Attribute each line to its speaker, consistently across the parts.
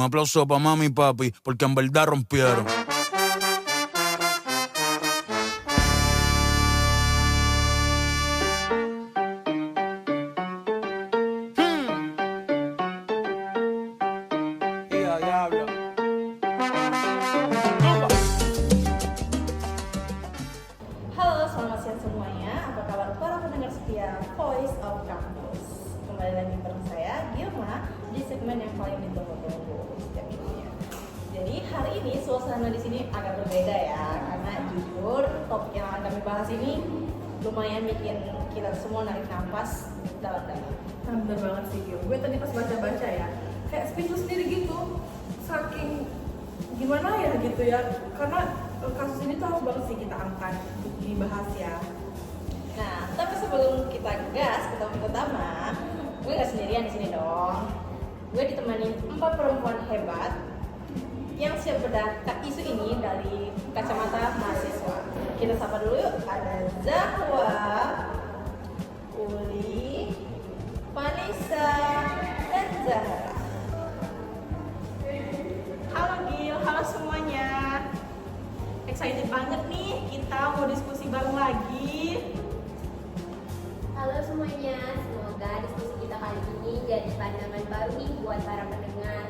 Speaker 1: Un aplauso para mami y papi, porque en verdad rompieron.
Speaker 2: Halo, selamat siang semuanya. Apa kabar para pendengar setia Voice of Campus? Kembali lagi bareng saya, Gilma, di segmen yang paling ditunggu-tunggu setiap minggunya. Jadi hari ini suasana di sini agak berbeda ya, karena jujur topik yang akan kami bahas ini lumayan bikin kita semua narik nafas dalam-dalam.
Speaker 3: Nah, bener banget sih Gil. Gue tadi pas baca-baca ya, kayak speechless sendiri gitu. Saking gimana ya gitu ya, karena kasus ini tuh harus banget sih kita angkat untuk dibahas ya.
Speaker 2: Nah, tapi sebelum kita gas ke topik utama, gue gak sendirian di sini dong. Gue ditemani 4 perempuan hebat yang siap bedah isu ini dari kacamata mahasiswa. Kita sapa dulu yuk. Ada Zahwa, Uli, Vanessa, dan Zahra.
Speaker 4: Halo Gil, halo semuanya. Excited banget nih, kita mau diskusi bareng lagi.
Speaker 5: Halo semuanya, semoga diskusi kita kali ini jadi pandangan baru nih buat para pendengar.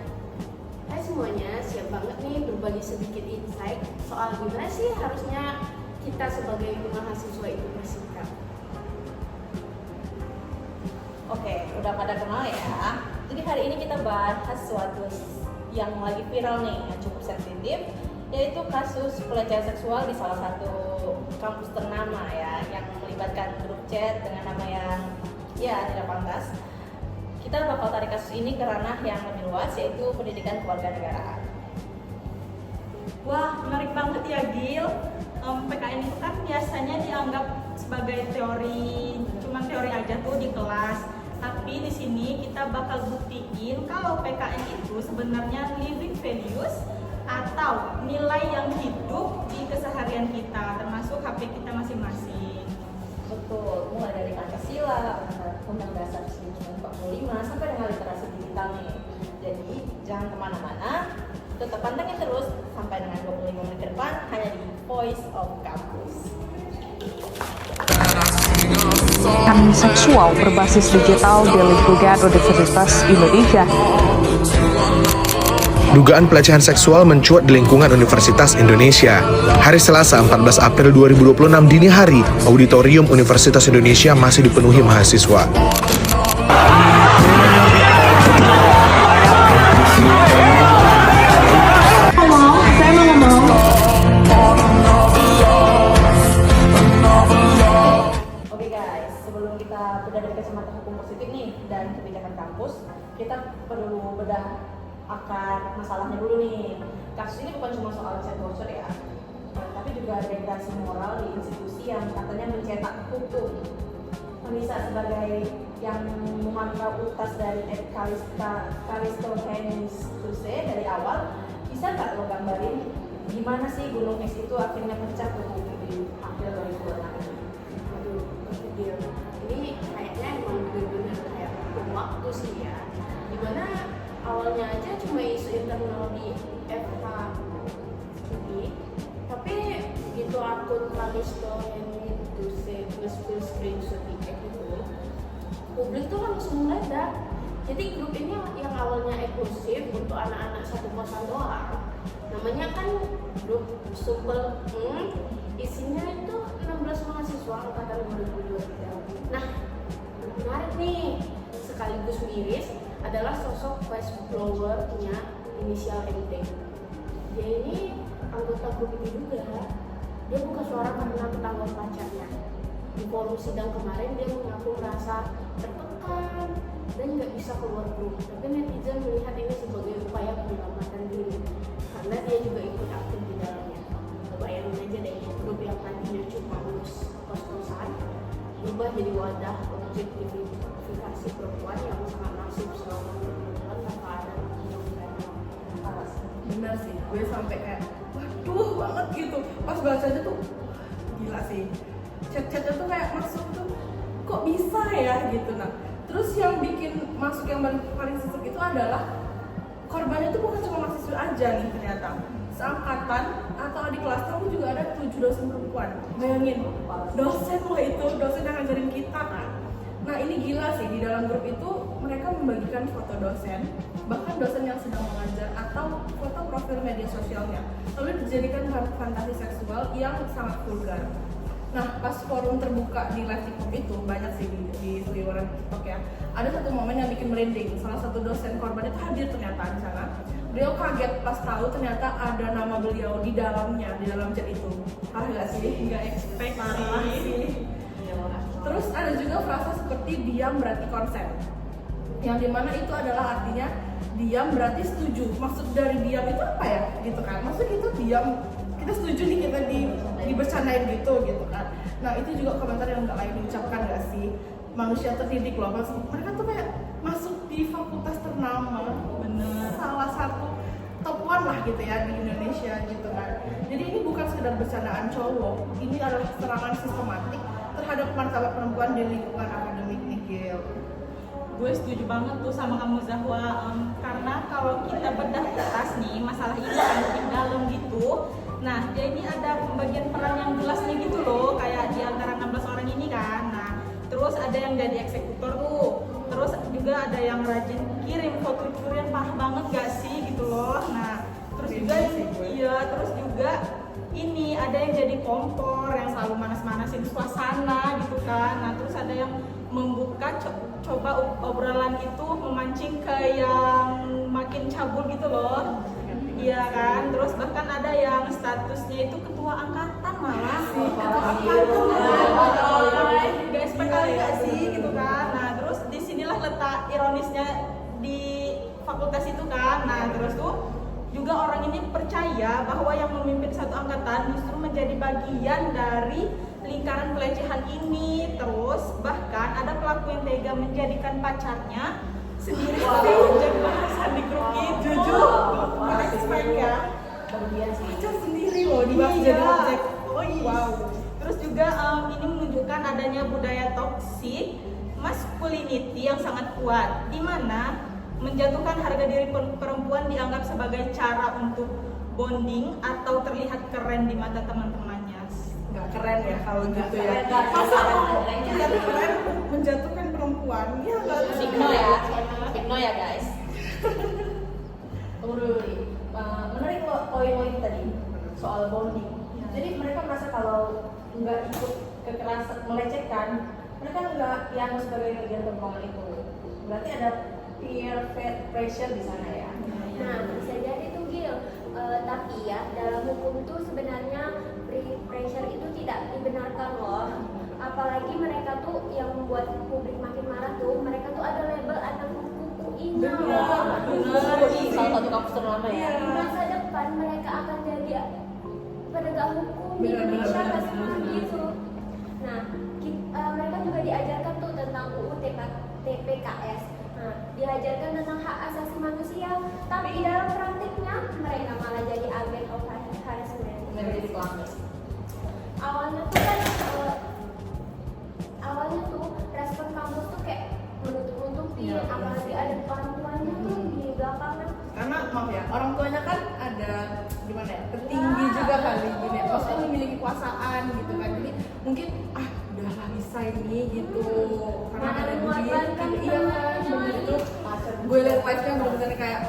Speaker 6: Hai semuanya, siap banget nih berbagi sedikit insight soal gimana sih harusnya kita sebagai mahasiswa itu bersikap.
Speaker 2: Oke, udah pada kenal ya. Jadi hari ini kita bahas suatu yang lagi viral nih, yang cukup sensitif, yaitu kasus pelecehan seksual di salah satu kampus ternama ya, yang melibatkan grup chat dengan nama yang ya tidak pantas. Kita bakal tarik kasus ini ke ranah yang lebih luas, yaitu pendidikan kewarganegaraan.
Speaker 4: Wah, menarik banget ya Gil. PKN itu kan biasanya dianggap sebagai teori, cuman teori aja tuh di kelas. Tapi di sini kita bakal buktiin kalau PKN itu sebenarnya living values atau nilai yang hidup di keseharian kita, termasuk HP kita masing-masing.
Speaker 2: Betul, mulai dari Pancasila, Undang Dasar 1945 sampai dengan literasi digital nih. Jadi jangan kemana-mana, tetap pantengin terus sampai dengan 25 menit ke depan hanya di Voice of Campus.
Speaker 7: Kekerasan seksual berbasis digital di lingkungan Universitas Indonesia.
Speaker 8: Dugaan pelecehan seksual mencuat di lingkungan Universitas Indonesia. Hari Selasa 14 April 2026 dini hari, auditorium Universitas Indonesia masih dipenuhi mahasiswa.
Speaker 2: Oke guys, sebelum kita bedah dari kacamata hukum positif nih dan kebijakan kampus, kita perlu bedah akar masalahnya dulu nih. Kasus ini bukan cuma soal chat voucher ya, tapi juga degradasi moral di institusi yang katanya mencetak hukum. Bisa sebagai yang memantau utas dari Calistophenes dari awal, bisa nggak lo gambarin gimana sih gunung es itu akhirnya pecah tuh di April 2026 ini?
Speaker 6: Aduh, Gil, ini kayaknya emang bener-bener kayak waktu sih ya. Dimana awalnya aja cuma isu internal di FH studi, tapi begitu akun Calistophenes plus screenshot itu, publik tuh langsung meledak. Jadi grup ini yang awalnya eksklusif untuk anak-anak satu kosan doang, namanya kan grup Sumpel, isinya itu 16 mahasiswa angkatan 2023. Nah, menarik nih, sekaligus miris adalah sosok vice blower-nya inisial MT. Dia ini anggota grup ini juga. Dia buka suara karena ketahuan pacarnya. Di forum sidang kemarin dia mengaku merasa tertekan dan nggak bisa keluar grup. Tapi netizen melihat ini sebagai upaya penyelamatan diri karena dia juga ikut aktif di dalamnya. Bayangin aja deh, grup yang tadinya cuma ngurus kos-kosan berubah jadi wadah objektifikasi perempuan yang sangat masif selama berbulan tanpa ada undang-undang.
Speaker 3: Bener sih, gue sampai kayak waduh banget gitu. Pas baca aja tuh gila sih. Chat-chatnya tuh kayak masuk tuh kok bisa ya gitu. Nah, terus yang bikin masuk yang paling sesek itu adalah korbannya itu bukan cuma mahasiswa aja nih ternyata. Seangkatan atau adik kelas aku juga ada 7 dosen perempuan. Bayangin, dosen loh itu, dosen yang ngajarin kita kan. Nah ini gila sih, di dalam grup itu mereka membagikan foto dosen, bahkan dosen yang sedang mengajar atau foto profil media sosialnya, lalu dijadikan fantasi seksual yang sangat vulgar. Nah pas forum terbuka di live TikTok itu, banyak sih di vieweran TikTok ya, ada satu momen yang bikin merinding. Salah satu dosen korban itu hadir ternyata di sana. Beliau kaget pas tahu ternyata ada nama beliau di dalamnya, di dalam chat itu. Parah gak sih?
Speaker 4: Nggak expect sih.
Speaker 3: Terus ada juga frasa seperti diam berarti konsen, yang dimana itu adalah artinya diam berarti setuju. Maksud dari diam itu apa ya gitu kan? Maksud kita diam, kita setuju nih, kita dibercandain gitu kan. Nah itu juga komentar yang nggak layak diucapkan gak sih? Manusia terdidik loh, maksud mereka tuh kayak masuk di fakultas ternama, bener, salah satu top 1 lah gitu ya di Indonesia gitu kan. Jadi ini bukan sekedar bercandaan cowok, ini adalah serangan sistematik terhadap martabat perempuan di lingkungan akademik nih Gil.
Speaker 4: Gue setuju banget tuh sama kamu Zahwa, karena kalau kita bedah ke atas nih masalah ini kan di dalam gitu. Nah jadi ada pembagian peran yang jelasnya gitu loh, kayak di antara 16 orang ini kan. Nah terus ada yang jadi eksekutor tuh, terus juga ada yang rajin kirim foto curian, parah banget gak sih gitu loh. Nah terus juga terus juga ini ada yang jadi kompor yang selalu manas-manasin suasana gitu kan. Nah terus ada yang membuka coba obrolan itu memancing ke yang makin cabul gitu loh. Iya kan, terus bahkan ada yang statusnya itu ketua angkatan malah. Gak expect kali gak sih gitu kan. Nah terus disinilah letak ironisnya di fakultas itu kan. Nah terus tuh juga orang ini percaya bahwa yang memimpin satu angkatan justru menjadi bagian dari lingkaran pelecehan ini. Terus bahkan ada pelaku yang tega menjadikan pacarnya sendiri menjadi bahasan di grup itu. Jujur, expect ya. Pacar sendiri loh dibahas jadi objek. Oh iya. Wow. Terus juga ini menunjukkan adanya budaya toksik masculinity yang sangat kuat, di mana menjatuhkan harga diri perempuan dianggap sebagai cara untuk bonding atau terlihat keren di mata teman-temannya.
Speaker 3: Nggak keren ya kalau gitu ya. Masa keren menjatuhkan perempuan? Ya nggak.
Speaker 2: Signo ya guys. Tunggu dulu nih. Menarik poin-poin tadi soal bonding. Jadi mereka merasa kalau nggak ikut kekerasan, melecehkan, mereka nggak dianggap sebagai bagian perempuan itu. Berarti ada peer pressure di sana ya.
Speaker 5: Nah, bisa jadi tuh Gil. Tapi ya dalam hukum tuh sebenarnya peer pressure itu tidak dibenarkan loh. Apalagi mereka tuh yang membuat publik makin marah tuh, mereka tuh ada label anak kuku ini.
Speaker 2: Benar. Salah satu kampus ternama ya.
Speaker 5: Di masa depan mereka akan jadi penegak hukum di Indonesia pasti gitu. Nah, mereka juga diajarkan tuh tentang UU TPKS. Nah, diajarkan tentang hak asasi manusia, tapi di dalam praktiknya mereka malah jadi agen of harassment.
Speaker 2: Jadi pelanggar.
Speaker 5: Awalnya tuh respon kampus tuh kayak menutup-nutupin, apalagi ada orang tuanya tuh di belakangnya.
Speaker 3: Karena maaf ya, orang tuanya kan ada gimana ya, petinggi juga kali gini, maksudnya memiliki kekuasaan gitu kan. Jadi mungkin udahlah bisa ini gitu, karena ada duit kan. Iya kan, bener itu. Gue liat live-nya bener-bener kayak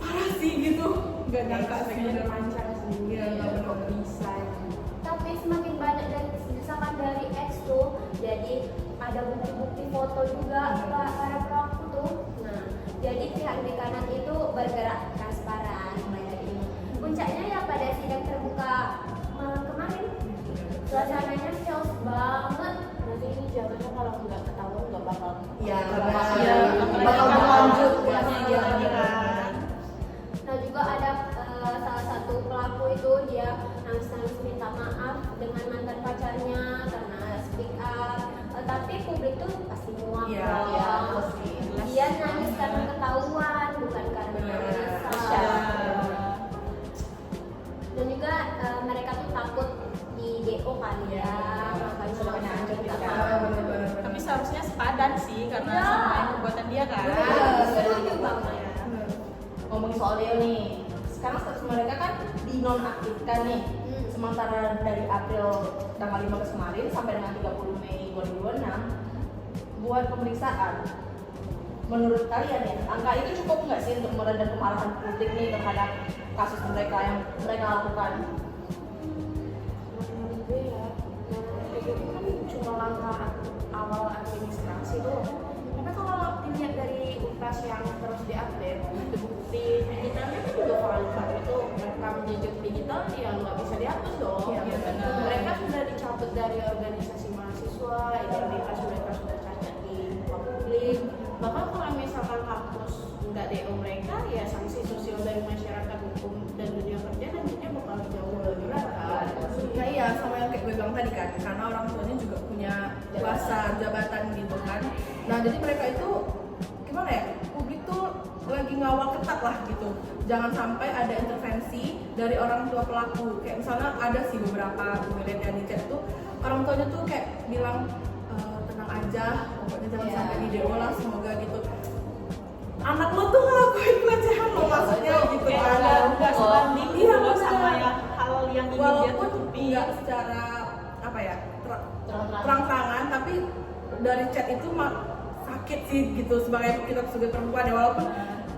Speaker 3: parah sih gitu, nggak nyangka sebenarnya lancar sih. Iya, nggak bener bisa.
Speaker 5: Tapi semakin banyak dari desakan dari X tuh, jadi ada bukti-bukti foto juga para pelaku tuh. Nah, jadi pihak dekanan itu bergerak transparan kayak ini. Puncaknya ya pada sidang terbuka malam kemarin, suasananya chaos banget.
Speaker 2: Nanti ini jangannya kalau nggak ketahuan nggak bakal.
Speaker 3: Iya,
Speaker 2: bakal berlanjut
Speaker 3: ya.
Speaker 5: Nah juga ada salah satu pelaku itu dia nangis-nangis minta maaf dengan mantan pacarnya karena speak up, tapi publik tuh pasti muak. Dia nangis karena ketahuan bukan karena menyesal. Dan juga mereka tuh takut di DO kali ya, makanya minta maaf.
Speaker 4: Tapi seharusnya sepadan sih karena sama yang perbuatan dia kan.
Speaker 5: Setuju banget.
Speaker 2: soal Deo nih. Sekarang status mereka kan dinonaktifkan nih. Sementara dari April tanggal 15 kemarin sampai dengan 30 Mei 2026 buat pemeriksaan. Menurut kalian ya, angka itu cukup nggak sih untuk meredam kemarahan publik nih terhadap kasus mereka yang mereka lakukan?
Speaker 6: Menurut gue ya, itu kan cuma langkah awal administrasi tuh. Tapi kalau dilihat dari UTAS yang terus diupdate, bukti digitalnya kan juga valid itu. Mereka menjejak digital ya nggak bisa dihapus dong.
Speaker 3: Iya, benar.
Speaker 6: Mereka sudah dicabut dari organisasi mahasiswa, identitas mereka sudah cacat di muka publik. Bahkan kalau misalkan kampus nggak DO mereka, ya sanksi sosial dari masyarakat hukum dan dunia kerja nantinya bakal jauh lebih berat kan.
Speaker 3: Nah iya, sama yang kayak gue bilang tadi kan, karena orang tuanya juga punya kuasa jabatan gitu kan. Nah jadi mereka itu gimana ya, publik tuh lagi ngawal ketat lah gitu. Jangan sampai ada intervensi dari orang tua pelaku. Kayak misalnya ada sih beberapa gue lihat yang di chat tuh, orang tuanya tuh kayak bilang tenang aja, pokoknya jangan sampai di DO lah, semoga gitu. Anak lo tuh ngelakuin pelecehan lo maksudnya gitu kan.
Speaker 4: Nggak sebanding
Speaker 3: Iya,
Speaker 4: gitu loh sama
Speaker 3: maksudnya.
Speaker 4: yang hal yang ingin dia
Speaker 3: Walaupun
Speaker 4: tutupi.
Speaker 3: nggak secara apa ya
Speaker 2: Terang-terangan.
Speaker 3: terang-terangan, tapi dari chat itu mah sakit sih gitu sebagai kita sebagai perempuan ya, walaupun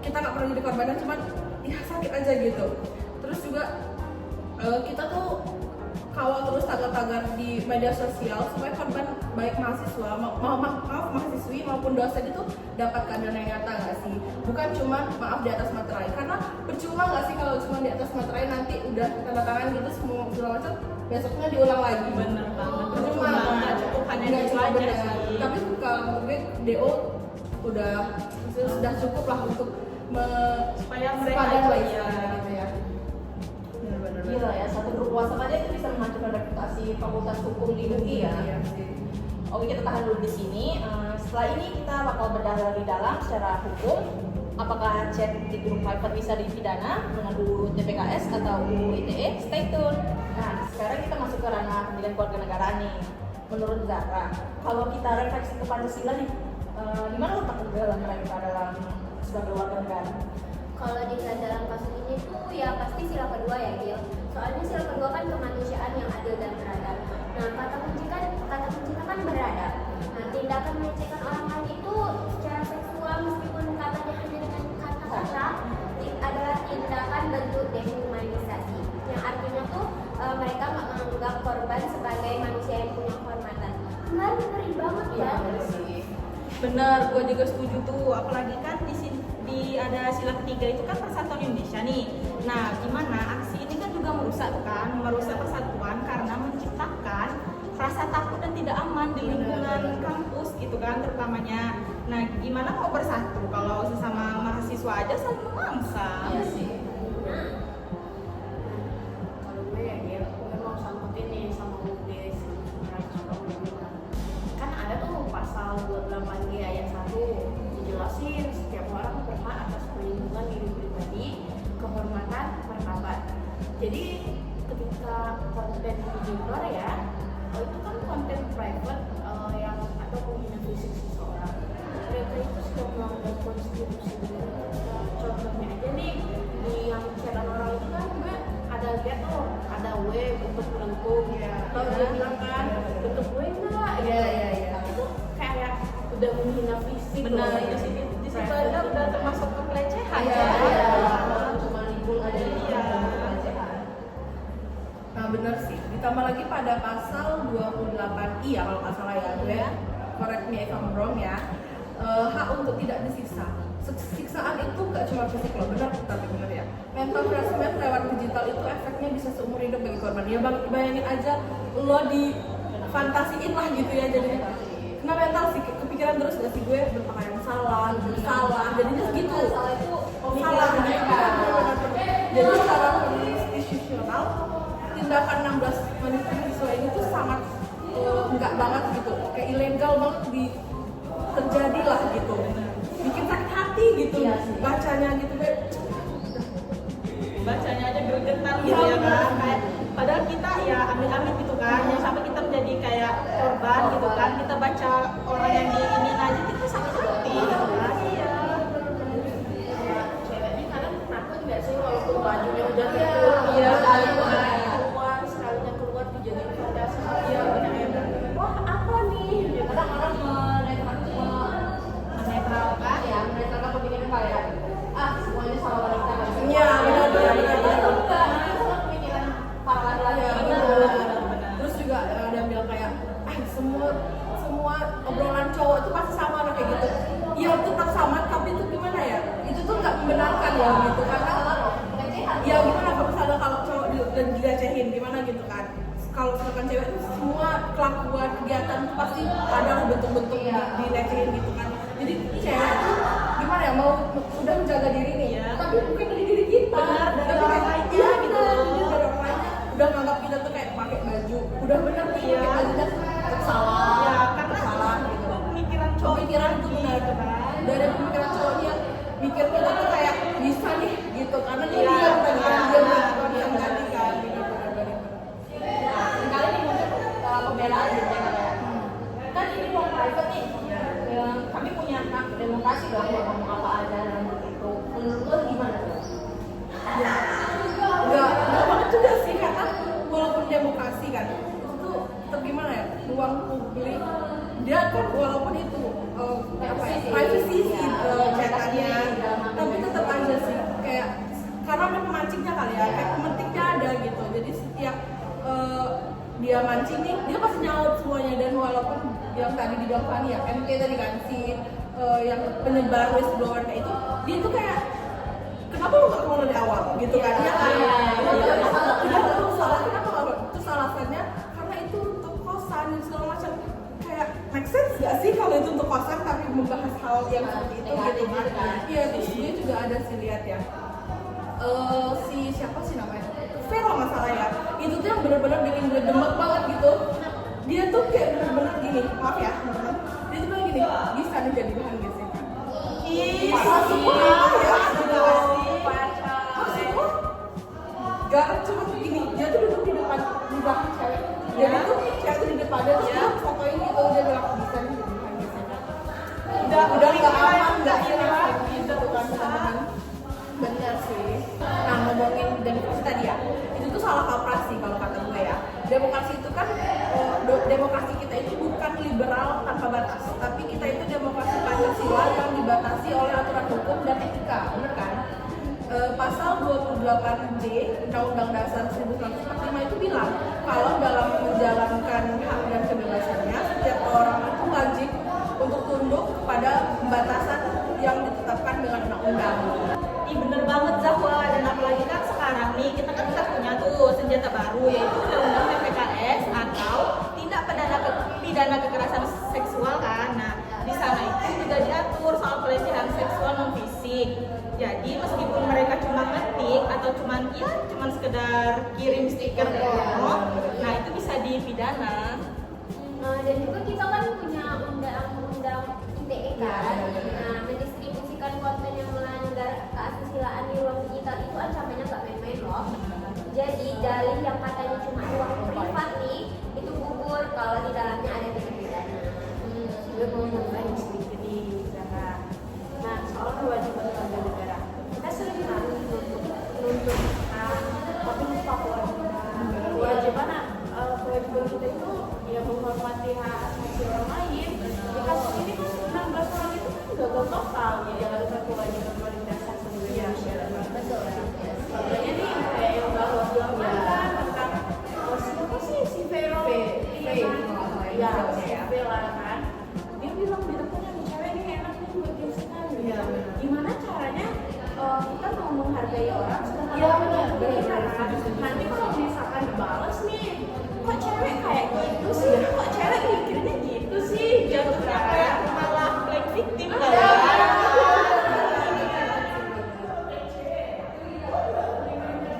Speaker 3: kita nggak pernah jadi korbannya, cuman ya sakit aja gitu. Terus juga kita tuh kawal terus tagar-tagar di media sosial supaya korban baik mahasiswa maaf mahasiswi maupun dosen itu dapat keadilan yang nyata nggak sih, bukan cuma maaf di atas materai, karena percuma nggak sih kalau cuma di atas materai nanti udah tanda tangan gitu semua segala macam besoknya diulang lagi.
Speaker 4: Bener banget.
Speaker 3: Percuma
Speaker 4: Nggak cukup hanya
Speaker 3: nggak
Speaker 4: itu
Speaker 3: cuma
Speaker 4: aja
Speaker 3: benar.
Speaker 4: sih.
Speaker 3: Tapi kalau menurut gue DO sudah cukup lah untuk
Speaker 4: Supaya mereka
Speaker 3: sepadan lah
Speaker 4: itu
Speaker 3: istilahnya
Speaker 4: ya.
Speaker 3: gitu ya. Benar-benar.
Speaker 2: Gila ya, satu grup WhatsApp aja itu bisa menghancurkan reputasi Fakultas Hukum di UI ya.
Speaker 3: Iya sih.
Speaker 2: Oke, kita tahan dulu di sini. Setelah ini kita bakal bedah lebih dalam secara hukum. Apakah chat di grup private bisa dipidana dengan UU TPKS atau UU ITE? Stay tune. Nah, sekarang kita masuk ke ranah pendidikan kewarganegaraan nih. Menurut Zara, kalau kita refleksi ke Pancasila nih, di mana letak dalam mereka dalam sebagai warga negara?
Speaker 5: Kalau dilihat dalam kasus ini tuh ya pasti sila kedua ya Gil. Soalnya sila kedua kan kemanusiaan yang adil dan beradab. Nah kata kunci kan beradab. Nah tindakan melecehkan orang lain itu secara seksual meskipun katanya hanya dengan kata-kata adalah tindakan bentuk dehumanisasi. Yang artinya tuh mereka nggak menganggap korban sebagai manusia yang punya kehormatan. Kan ngeri banget ya.
Speaker 4: Bener, gue juga setuju tuh. Apalagi kan di sini ada sila ketiga itu kan persatuan Indonesia nih. Nah, gimana aksi ini kan juga merusak persatuan karena menciptakan rasa takut dan tidak aman di lingkungan kampus gitu kan terutamanya. Nah, gimana mau bersatu kalau sesama mahasiswa aja saling memangsa?
Speaker 2: Iya sih.
Speaker 6: Kalau gue ya dia memang sangkutin nih sama UUD kan ada tuh pasal 28G ayat 1 dijelasin setiap orang berhak atas perlindungan diri pribadi, kehormatan, martabat. Jadi ketika konten digital ya itu kan konten private yang atau menghina fisik seseorang, mereka itu sudah melanggar konstitusi. Contohnya aja nih di yang channel orang itu kan gue ada lihat tuh ada W bentuk melengkung ya, atau dia bilang kan bentuk W enggak
Speaker 3: Iya.
Speaker 6: itu kayak udah menghina fisik.
Speaker 4: Benar,
Speaker 6: loh.
Speaker 4: di situ aja udah termasuk pelecehan
Speaker 3: Iya,
Speaker 4: ya.
Speaker 3: iya.
Speaker 2: Cuma libur aja di
Speaker 4: Iya.
Speaker 2: pelecehan.
Speaker 3: Nah benar sih, ditambah lagi pada pasal 28I ya kalau nggak salah ya, gue correct me if I'm wrong ya, hak untuk tidak disiksa. Siksaan itu gak cuma fisik loh, benar tapi benar ya. Mental harassment lewat digital itu efeknya bisa seumur hidup bagi korban. Ya bayangin aja lo di fantasiin lah gitu ya jadinya. Kena mental sih, kepikiran terus gak sih gue berpakaian salah, jadinya gitu.
Speaker 2: Salah itu
Speaker 3: Salah mereka. Jadi secara konstitusional tindakan 16 mahasiswa ini tuh sangat enggak banget gitu, kayak ilegal banget terjadi lah gitu, bikin sakit hati gitu bacanya gitu gue.
Speaker 4: Bacanya aja bergetar gitu ya kan, kayak padahal kita ya amit-amit gitu kan, yang sampai kita menjadi kayak korban gitu kan, kita baca orang yang diinin aja kita sakit hati gitu kan. Iya.
Speaker 6: Kayak ceweknya kadang takut
Speaker 3: membenarkan ya gitu karena ya gimana kalau misalnya kalau cowok dilecehin gimana gitu kan, kalau misalkan cewek itu semua kelakuan kegiatan itu pasti ada bentuk-bentuk dilecehin gitu kan. Jadi cewek tuh gimana ya, mau udah menjaga diri nih tapi bukan dari diri kita,
Speaker 4: dari orang lainnya gitu loh.
Speaker 3: Dari orang lainnya udah nganggap kita tuh kayak pakai baju udah bener nih pakai bajunya salah
Speaker 4: Ya, karena
Speaker 3: salah gitu.
Speaker 4: pemikiran cowok
Speaker 3: Pemikiran itu benar
Speaker 4: gitu kan.
Speaker 3: dari pemikiran cowoknya mikir kita tuh kayak bisa nih gitu karena dia
Speaker 4: Iya,
Speaker 3: lihat tadi kan dia
Speaker 4: benar,
Speaker 3: melakukan tadi kan gitu
Speaker 2: Kali ini mungkin pembelaan gitu ya. Kan ini ruang private nih. Kami punya hak demokrasi dong buat ngomong apa aja dalam itu. Menurut lo gimana tuh?
Speaker 3: nggak banget juga sih karena walaupun demokrasi kan itu tetap gimana ya, ruang publik dia kan walaupun itu privacy sih catatannya, tapi tetap aja sih kayak karena ada pemancingnya kali ya, kayak pemetiknya ada gitu, jadi setiap dia mancing nih dia pasti nyaut semuanya. Dan walaupun yang tadi dibilang Fani ya MK tadi kan si yang penyebar whistleblower-nya itu dia tuh kayak kenapa lu gak ngomong dari awal gitu kan ya kan kenapa lu salah, kenapa gak terus alasannya karena itu untuk kosan dan segala macam. Kayak make sense gak sih kalau itu untuk kosan tapi membahas hal yang seperti itu gitu kan. Iya terus dia juga ada sih lihat ya si siapa sih namanya Vero masalah ya, itu tuh yang benar-benar bikin gue demek banget gitu. Dia tuh kayak benar-benar gini, maaf ya teman-teman, dia tuh bilang gini, bisa nih jadi bahan gesekan. Maksudku gak cuma begini, dia tuh duduk di depan di belakang cewek. Jadi tuh cewek tuh di depan dia terus dia fotoin gitu, dia bilang bisa nih jadi bahan gesekan. Udah nggak aman, nggak hilang gitu kan teman-teman. Bener sih. Nah ngomongin demokrasi tadi ya, itu tuh salah kaprah sih kalau kata gue ya. Demokrasi itu kan demokrasi kita itu bukan liberal tanpa batas, tapi kita itu demokrasi Pancasila yang dibatasi oleh aturan hukum dan etika, bener kan? Pasal 28D Undang-Undang Dasar 1945 itu bilang kalau dalam menjalankan hak dan kebebasannya setiap orang itu wajib untuk tunduk kepada pembatasan yang ditetapkan dengan undang-undang.
Speaker 4: Ih bener banget Zahwa, dan apalagi kan sekarang nih kita kan udah punya tuh senjata baru yaitu undang-undang TPKS atau tindak pidana kekerasan seksual kan. Nah di sana itu juga diatur soal pelecehan seksual non fisik. Jadi meskipun mereka cuma ngetik atau cuma sekedar kirim stiker porno, nah itu bisa dipidana.
Speaker 5: Dan juga kita kan punya undang-undang ITE kan. Nah, mendistribusikan konten yang melanggar keasusilaan di ruang digital itu ancamannya nggak main-main loh. Jadi dalih yang katanya cuma ruang privat nih itu gugur kalau di dalamnya ada tindak pidana.
Speaker 6: Gue mau nambahin sedikit nih Zahra. Nah soal kewajiban warga negara, kita sering kan nuntut tapi lupa kewajiban kita itu ya menghormati hak asasi orang lain. Di kasus ini kan 16 orang itu kan gagal total menjalankan kewajiban paling dasar sebagai manusia. Betul ya. Makanya nih kayak yang Zahra bilang kan tentang siapa sih si Vero? Ya, si Bella kan. Dia bilang di depannya nih cewek ini enak nih buat gesekan gitu. Gimana caranya kita mau menghargai orang sedangkan nanti kalau misalkan dibalas nih kok cewek kayak gitu sih, kok cewek mikirnya gitu sih,
Speaker 4: Jatuhnya kayak malah black victim kali ya.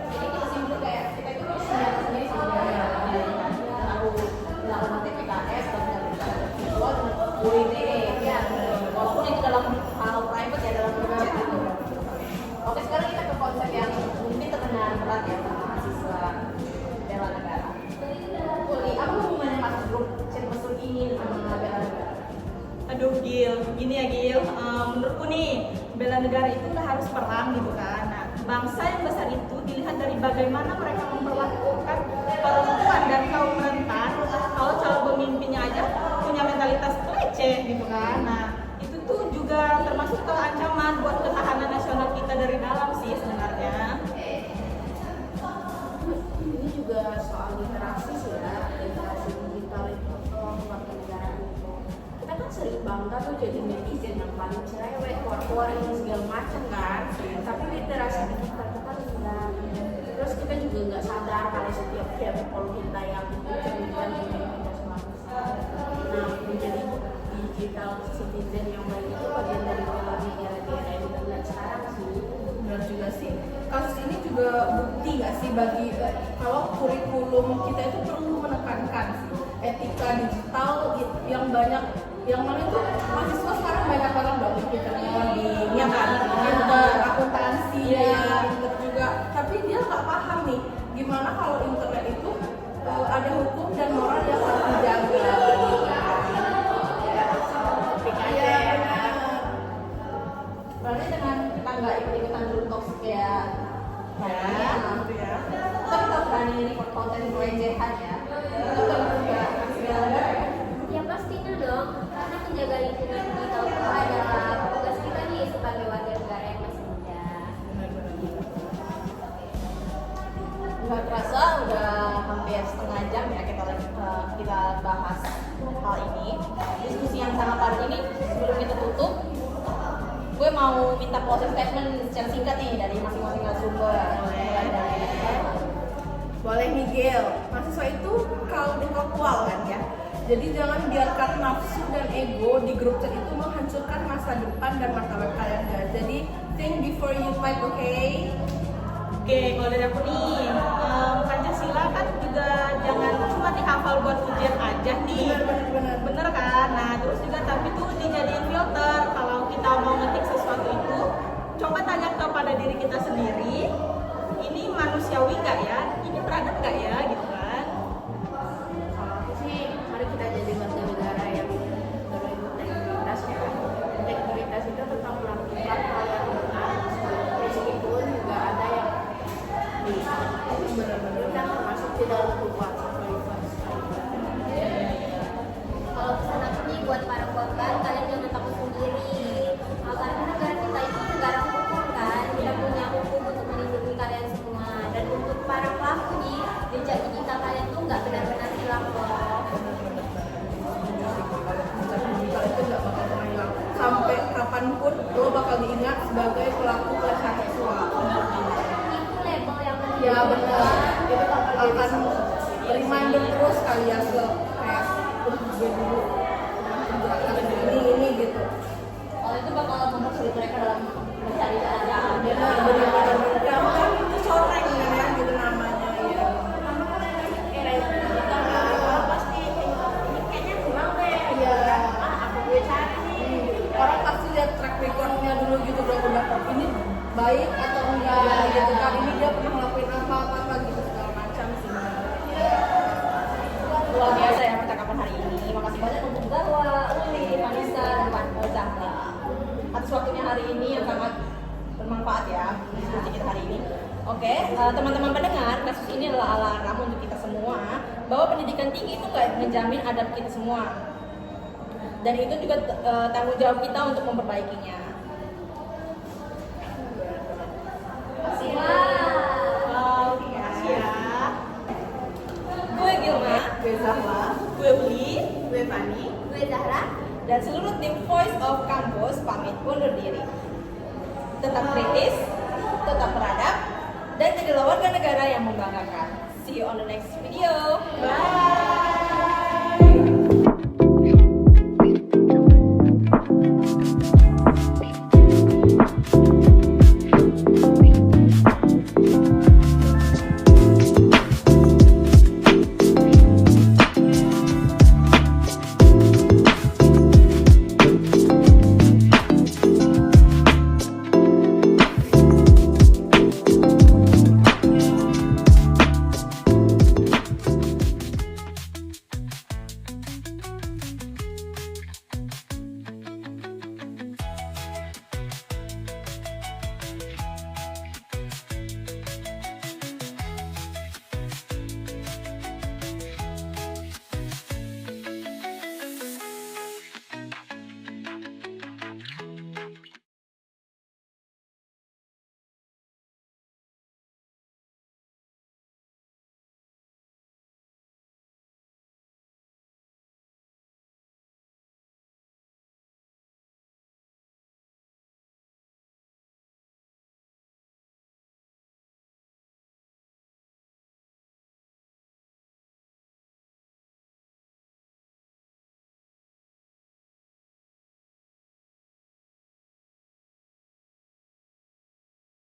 Speaker 2: Jadi kita simpul kayak kita itu harus sendiri sebenarnya tahu melakukan TPKS dan seksual dengan UITE ya, walaupun itu dalam hal private ya, dalam private gitu. Oke, sekarang kita ke konsep yang mungkin terkena berat ya sama mahasiswa bela negara. Uli, apa hubungannya kasus grup chat mesum ini sama bela negara?
Speaker 4: Aduh Gil, gini ya Gil, menurutku nih bela negara itu nggak harus perang gitu kan. Nah, bangsa yang besar itu dilihat dari bagaimana mereka memperlakukan perempuan dan kaum rentan. Kalau calon pemimpinnya aja punya mentalitas pelece gitu kan. Nah itu tuh juga termasuk ke ancaman buat ketahanan nasional kita dari dalam sih sebenarnya.
Speaker 6: ini juga soal literasi sih ya, literasi digital itu warga negara itu. Kita kan sering bangga tuh jadi netizen yang paling cerewet, keluar-keluar ini segala segala macam kan, tapi literasi digital kita rendah. Terus kita juga nggak sadar kalau setiap people kita yang mencerminkan diri kita semakin. Nah, menjadi digital citizen yang baik itu bagian dari teori era internet sekarang sih.
Speaker 3: Benar juga sih. Kasus ini juga bukti nggak sih bagi kalau kurikulum kita itu perlu menekankan sih etika digital yang banyak, yang mana itu mahasiswa sekarang banyak banget dong internet di ya kan, akuntansi ya juga, tapi dia nggak paham nih gimana kalau internet itu ada hukum dan moral yang harus dijaga.
Speaker 2: Berarti dengan kita nggak ikut-ikutan dulu toxic kayak
Speaker 3: Gitu ya.
Speaker 2: tapi kita berani report konten pelecehan ya, itu kan juga segala ya.
Speaker 5: Ya pastinya dong, karena menjaga lingkungan digital itu adalah tugas kita nih sebagai warga negara yang masih muda.
Speaker 2: Nggak terasa udah hampir setengah jam ya kita bahas hal ini, diskusi yang sangat padat ini. Sebelum kita tutup, gue mau minta closing statement secara singkat nih dari masing-masing narasumber.
Speaker 3: Boleh Miguel, mahasiswa itu kalau intelektual kan ya. Jadi jangan biarkan nafsu dan ego di grup chat itu menghancurkan masa depan dan martabat kalian guys. Jadi think before you type, okay?
Speaker 4: Oke, kalau dari aku nih, Pancasila kan juga jangan cuma dihafal buat ujian aja nih. Bener kan? Nah, terus juga tapi tuh dijadiin filter. Kalau kita mau ngetik sesuatu itu, coba tanya kepada diri kita sendiri, ini manusiawi nggak ya? Ini beradab nggak ya? Gitu kan?
Speaker 6: Kalau aku sih, mari kita jadi warga negara yang berintegritas ya. Integritas itu tentang melakukan hal yang benar, meskipun juga ada yang benar-benar termasuk di dalam kekuatan kualitas.
Speaker 5: Kalau pesan aku nih buat para korban, kalian jangan takut sendiri. Karena negara kita itu negara hukum kan, kita punya hukum untuk melindungi kalian semua. Dan untuk para pelaku nih, jejak digital kalian tuh nggak benar-benar hilang kok.
Speaker 3: Jejak digital itu nggak bakal pernah hilang. Sampai kapanpun lo bakal diingat sebagai pelaku pelecehan seksual.
Speaker 5: Itu label yang
Speaker 3: Ya benar, itu akan reminder terus kalian ke kayak gue dulu ini gitu.
Speaker 2: Kalau itu bakal mempersulit mereka dalam mencari cara-cara.
Speaker 3: Benar, kan itu coreng ya gitu namanya ya.
Speaker 6: Era itu kita nggak pasti ini kayaknya kurang deh.
Speaker 3: Iya.
Speaker 6: Aku gue cari nih.
Speaker 3: Orang pasti lihat track recordnya dulu gitu, udah ini baik atau enggak gitu kan, ini dia pernah ngelakuin apa gitu segala macam sih.
Speaker 2: Luar biasa ya percakapan hari ini. Makasih banyak untuk Zarwa, Uli, Vanessa, dan Zahra atas waktunya hari ini yang sangat bermanfaat ya diskusi kita hari ini. Oke, teman-teman pendengar, kasus ini adalah alarm untuk kita semua bahwa pendidikan tinggi itu nggak menjamin adab kita semua, dan itu juga tanggung jawab kita untuk memperbaikinya.
Speaker 4: Wow, makasih ya.
Speaker 2: Gue Gilma,
Speaker 3: Gue Zahra,
Speaker 4: Gue Uli,
Speaker 6: Gue Fani.
Speaker 5: Gue Zahra.
Speaker 2: dan seluruh tim Voice of Campus pamit undur diri. Tetap kritis, tetap beradab, dan jadilah warga negara yang membanggakan. See you on the next video.
Speaker 4: bye.